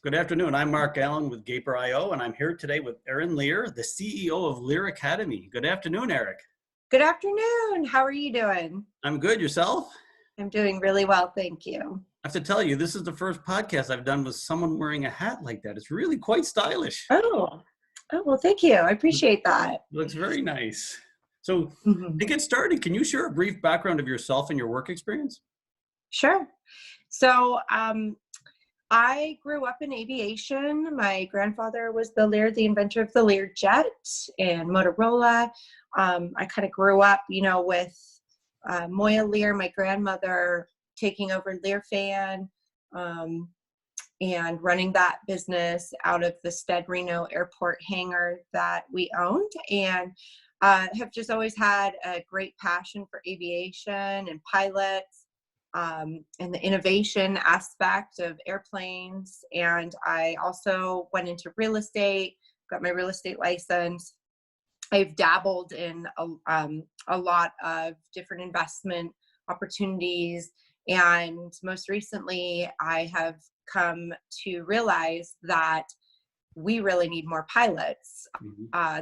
Good afternoon. I'm Mark Allen with Gaper.io, and I'm here today with Erin Lear, the CEO of Lear Academy. Good afternoon, Eric. Good afternoon. How are you doing? I'm good. Yourself? I'm doing really well, thank you. I have to tell you, this is the first podcast I've done with someone wearing a hat like that. It's really quite stylish. Oh, well, thank you. I appreciate that. Looks very nice. So to Mhm. get started, can you share a brief background of yourself and your work experience? Sure. So, I grew up in aviation. My grandfather was the inventor of the Lear jet and Motorola. I kind of grew up, with Moya Lear, my grandmother, taking over Lear Fan and running that business out of the Stead Reno Airport hangar that we owned. And have just always had a great passion for aviation and pilots. And the innovation aspect of airplanes. And I also went into real estate, got my real estate license. I've dabbled in a lot of different investment opportunities. And most recently, I have come to realize that we really need more pilots.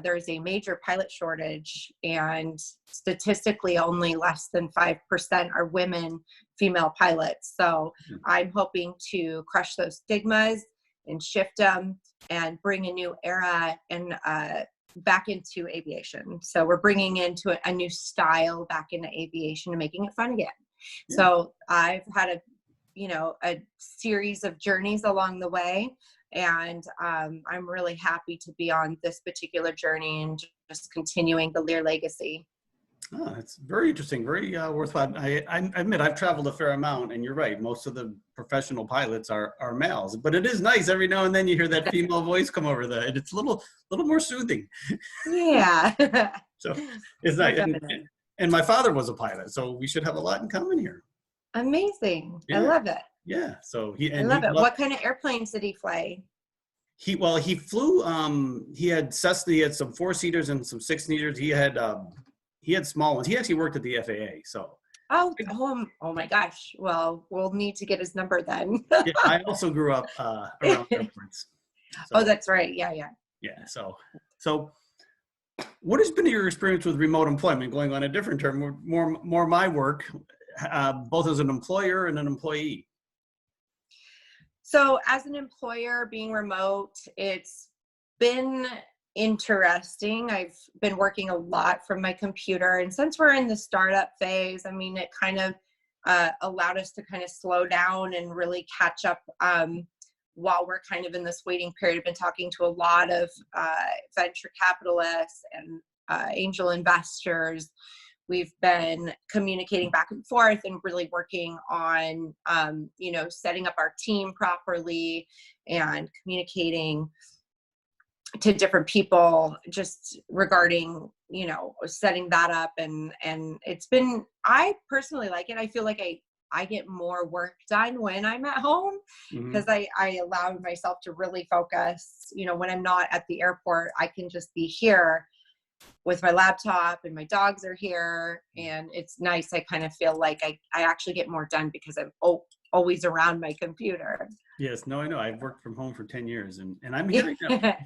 There's a major pilot shortage, and statistically only less than 5% are women female pilots. So I'm hoping to crush those stigmas and shift them and bring a new era and back into aviation. So we're bringing into a new style back into aviation and making it fun again. Yeah. So I've had a series of journeys along the way. And I'm really happy to be on this particular journey and just continuing the Lear legacy. Oh, it's very interesting, very worthwhile. I admit I've traveled a fair amount, and you're right. Most of the professional pilots are males, but it is nice every now and then you hear that female voice come over there, and it's a little more soothing. Yeah. So it's nice. And my father was a pilot, so we should have a lot in common here. Amazing. Yeah. I love it. Yeah. So I love it. What kind of airplanes did he fly? He flew, he had Cessna, he had some 4-seaters and some 6-seaters. He had small ones. He actually worked at the FAA. So. Oh my gosh. Well, we'll need to get his number then. Yeah, I also grew up around airports. So, that's right. Yeah. Yeah. So what has been your experience with remote employment, going on a different term, more my work, both as an employer and an employee? So as an employer, being remote, it's been interesting. I've been working a lot from my computer. And since we're in the startup phase, it kind of allowed us to kind of slow down and really catch up while we're kind of in this waiting period. I've been talking to a lot of venture capitalists and angel investors. We've been communicating back and forth and really working on, setting up our team properly and communicating to different people just regarding, setting that up. And I personally like it. I feel like I get more work done when I'm at home because I allow myself to really focus. When I'm not at the airport, I can just be here with my laptop and my dogs are here, and it's nice. I kind of feel like I actually get more done because I'm always around my computer. Yes, no, I know. I've worked from home for 10 years and I'm hearing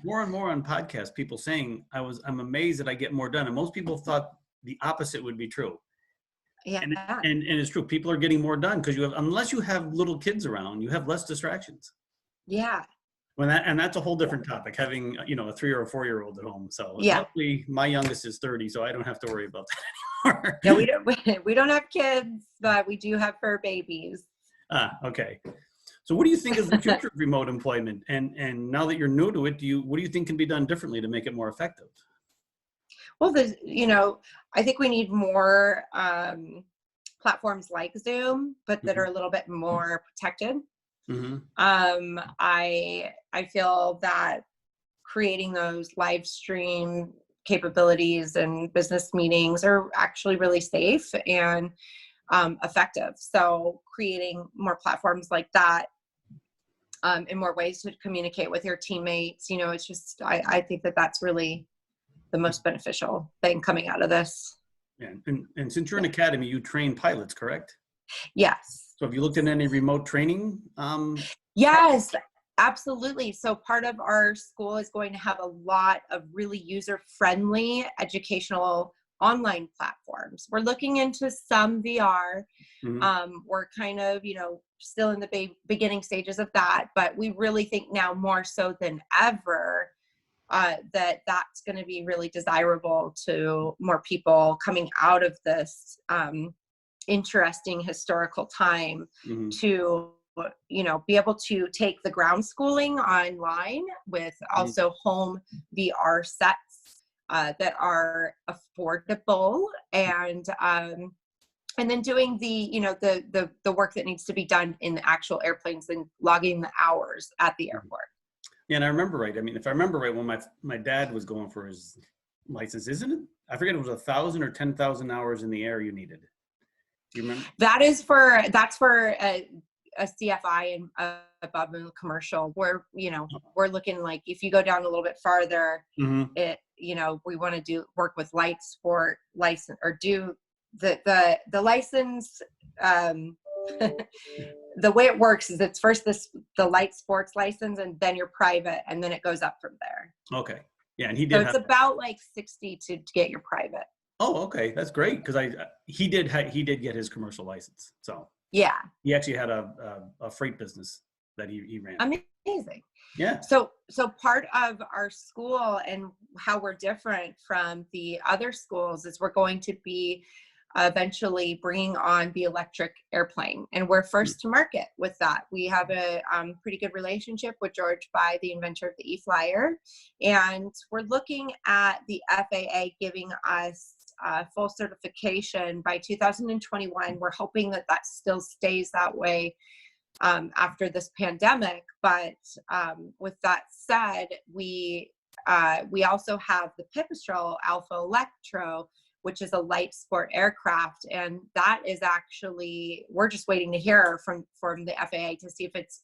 more and more on podcasts, people saying I'm amazed that I get more done. And most people thought the opposite would be true. Yeah. And it's true. People are getting more done because unless you have little kids around, you have less distractions. Yeah. And that's a whole different topic, having, a 3 or a 4-year-old at home. So luckily my youngest is 30, so I don't have to worry about that anymore. No, we don't have kids, but we do have fur babies. Okay. So what do you think is the future of remote employment? And now that you're new to it, what do you think can be done differently to make it more effective? Well, I think we need more platforms like Zoom, but that are a little bit more protected. I feel that creating those live stream capabilities and business meetings are actually really safe and effective. So creating more platforms like that and more ways to communicate with your teammates, it's just, I think that that's really the most beneficial thing coming out of this. Yeah. And since you're an academy, you train pilots, correct? Yes. So have you looked at any remote training? Yes. Absolutely. So part of our school is going to have a lot of really user-friendly educational online platforms. We're looking into some VR. Mhm. We're kind of, still in the beginning stages of that, but we really think now more so than ever that that's going to be really desirable to more people coming out of this interesting historical time Mhm. to be able to take the ground schooling online with Mhm. also home VR sets that are affordable, and then doing the work that needs to be done in the actual airplanes and logging the hours at the Mhm. airport. Yeah, and I remember right. I mean, if I remember right, when my dad was going for his license, isn't it? I forget it was 1,000 or 10,000 hours in the air you needed. Do you remember? That's for a CFI and above in the commercial. We're looking like if you go down a little bit farther, Mm-hmm. we want to work with light sport license or do the license. Um, the way it works is it's first the light sports license and then your private, and then it goes up from there. Okay. Yeah, and he So did it's have. about like 60 to get your private. Oh, okay, that's great because he did get his commercial license, so Yeah, he actually had a freight business that he ran. amazing. Yeah. So part of our school and how we're different from the other schools is we're going to be eventually bringing on the electric airplane, and we're first to market with that. We have a pretty good relationship with George By, the inventor of the E-Flyer, and we're looking at the FAA giving us full certification by 2021. We're hoping that that still stays that way after this pandemic. But with that said, we also have the Pipistrel Alpha Electro, which is a light sport aircraft, and that is actually we're just waiting to hear from the FAA to see if it's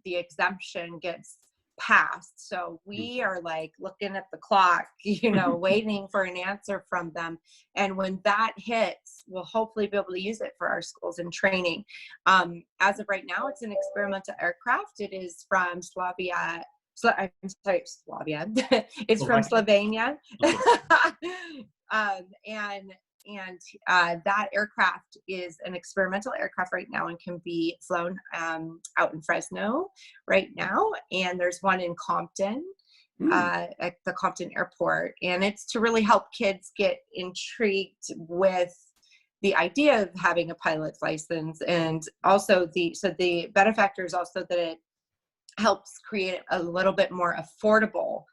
the exemption gets passed. So we are like looking at the clock, waiting for an answer from them. And when that hits, we'll hopefully be able to use it for our schools and training. As of right now, it's an experimental aircraft. It is from Slavia. I'm sorry, Slavia. It's from Slovakia? Slovenia. Okay. And that aircraft is an experimental aircraft right now and can be flown out in Fresno right now. And there's one in Compton, Hmm. at the Compton airport. And it's to really help kids get intrigued with the idea of having a pilot's license. And also the benefactor is also that it helps create a little bit more affordable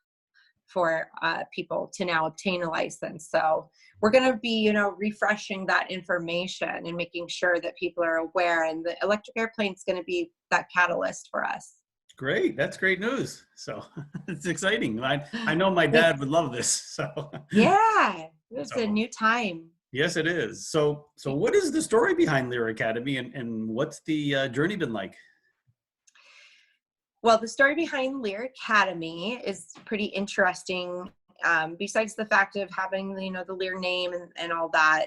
for people to now obtain a license. So we're going to be, refreshing that information and making sure that people are aware. And the electric airplane is going to be that catalyst for us. Great. That's great news. So it's exciting. I know my It's, dad would love this. So yeah, it's a so new time. yes, it is. So what is the story behind Lear Academy and what's the journey been like? Well, the story behind Lear Academy is pretty interesting. Besides the fact of having, the Lear name and all that,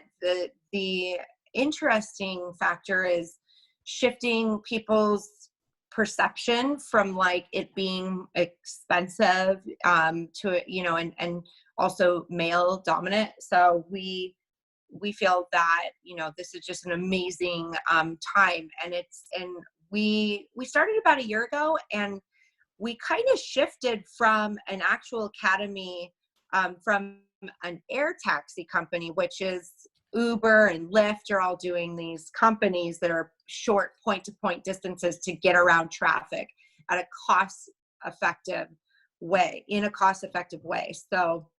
the interesting factor is shifting people's perception from like it being expensive to, and also male dominant. So we feel that, this is just an amazing time, and we started about a year ago, and we kind of shifted from an actual academy, from an air taxi company, which is Uber and Lyft are all doing these companies that are short point-to-point distances to get around traffic at a cost-effective way. So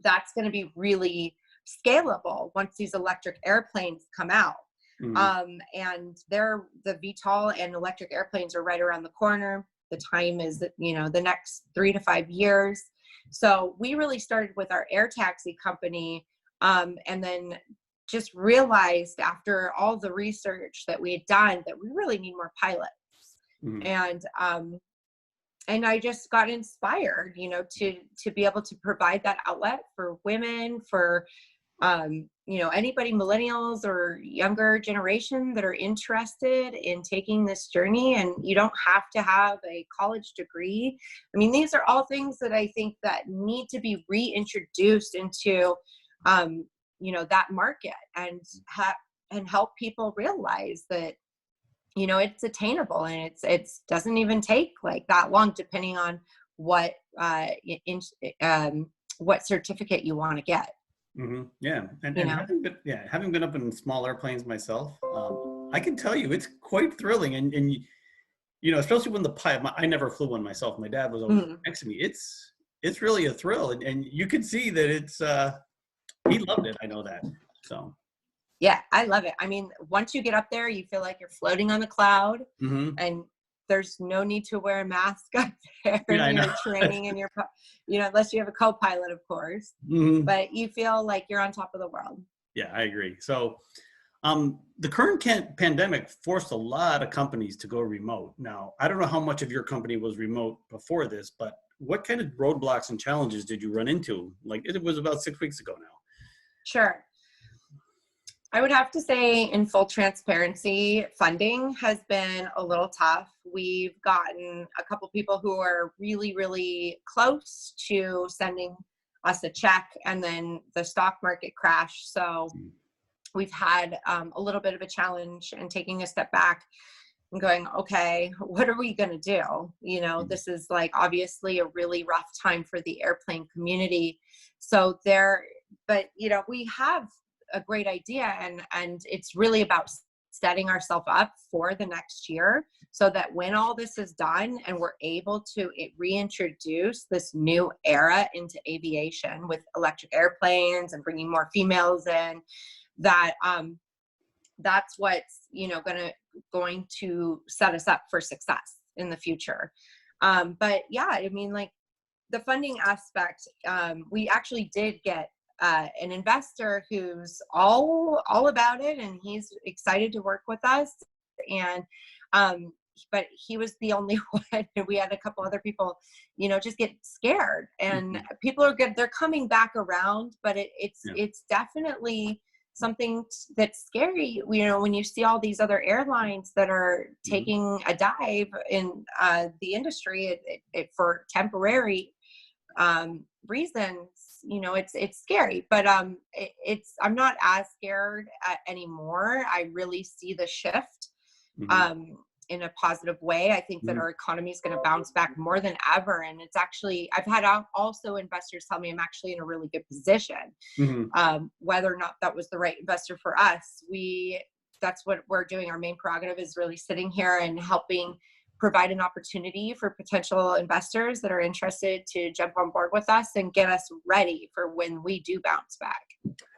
that's going to be really scalable once these electric airplanes come out. Mhm. And the VTOL and electric airplanes are right around the corner. The time is, the next 3 to 5 years. So we really started with our air taxi company, and then just realized after all the research that we had done that we really need more pilots. Mhm. And I just got inspired, to be able to provide that outlet for women, for Anybody, millennials or younger generation that are interested in taking this journey, and you don't have to have a college degree. I mean, these are all things that I think that need to be reintroduced into, that market, and help people realize that, it's attainable, and it's doesn't even take like that long, depending on what what certificate you want to get. Yeah, and having been up in small airplanes myself, I can tell you it's quite thrilling, and especially when the pilot. I never flew one myself. My dad was always next to me. It's really a thrill, and you can see that it's he loved it. I know that. So yeah, I love it. I mean, once you get up there, you feel like you're floating on the cloud, and there's no need to wear a mask up there in your training and unless you have a co-pilot, of course, but you feel like you're on top of the world. Yeah, I agree. So the current pandemic forced a lot of companies to go remote. Now, I don't know how much of your company was remote before this, but what kind of roadblocks and challenges did you run into? Like, it was about 6 weeks ago now. Sure. I would have to say, in full transparency, funding has been a little tough. We've gotten a couple people who are really, really close to sending us a check, and then the stock market crashed. So we've had a little bit of a challenge, and taking a step back and going, okay, what are we going to do? This is like obviously a really rough time for the airplane community. So but we have a great idea, and it's really about setting ourselves up for the next year, so that when all this is done and we're able to reintroduce this new era into aviation with electric airplanes and bringing more females in, that that's what's going to set us up for success in the future. But yeah, I mean, like, the funding aspect, we actually did get an investor who's all about it, and he's excited to work with us. And but he was the only one. We had a couple other people, just get scared, and people are good. They're coming back around, but it's definitely something that's scary. When you see all these other airlines that are taking a dive in the industry for temporary reasons, it's scary, but I'm not as scared anymore. I really see the shift in a positive way. I think that our economy is going to bounce back more than ever, and it's actually, I've had also investors tell me I'm actually in a really good position. Whether or not that was the right investor for us, that's what we're doing. Our main prerogative is really sitting here and helping provide an opportunity for potential investors that are interested to jump on board with us and get us ready for when we do bounce back.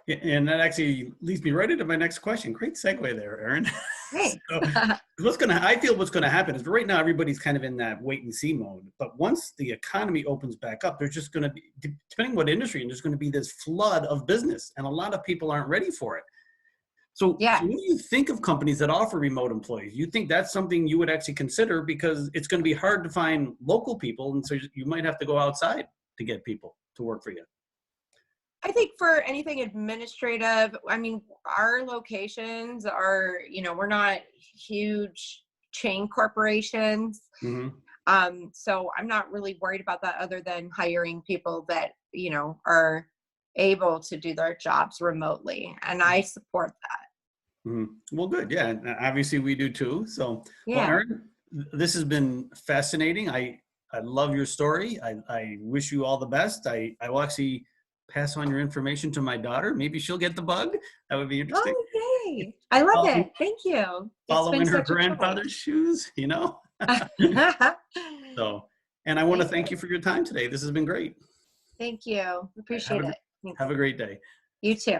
Yeah, and that actually leads me right into my next question. Great segue there, Erin. Hey. I feel what's going to happen is right now everybody's kind of in that wait and see mode. But once the economy opens back up, there's just going to be, depending on what industry, and there's going to be this flood of business, and a lot of people aren't ready for it. So what do you think of companies that offer remote employees? You think that's something you would actually consider, because it's going to be hard to find local people, and so you might have to go outside to get people to work for you? I think for anything administrative, I mean, our locations are, we're not huge chain corporations. So I'm not really worried about that, other than hiring people that, are able to do their jobs remotely. And I support that. Well, good. Yeah. Obviously we do too. So, yeah. Well, Erin, this has been fascinating. I love your story. I wish you all the best. I will actually pass on your information to my daughter. Maybe she'll get the bug. That would be interesting. Okay. I love it. Thank you. Following her grandfather's shoes, So, and I want to thank you for your time today. This has been great. Thank you. Appreciate it. Have a great day. You too.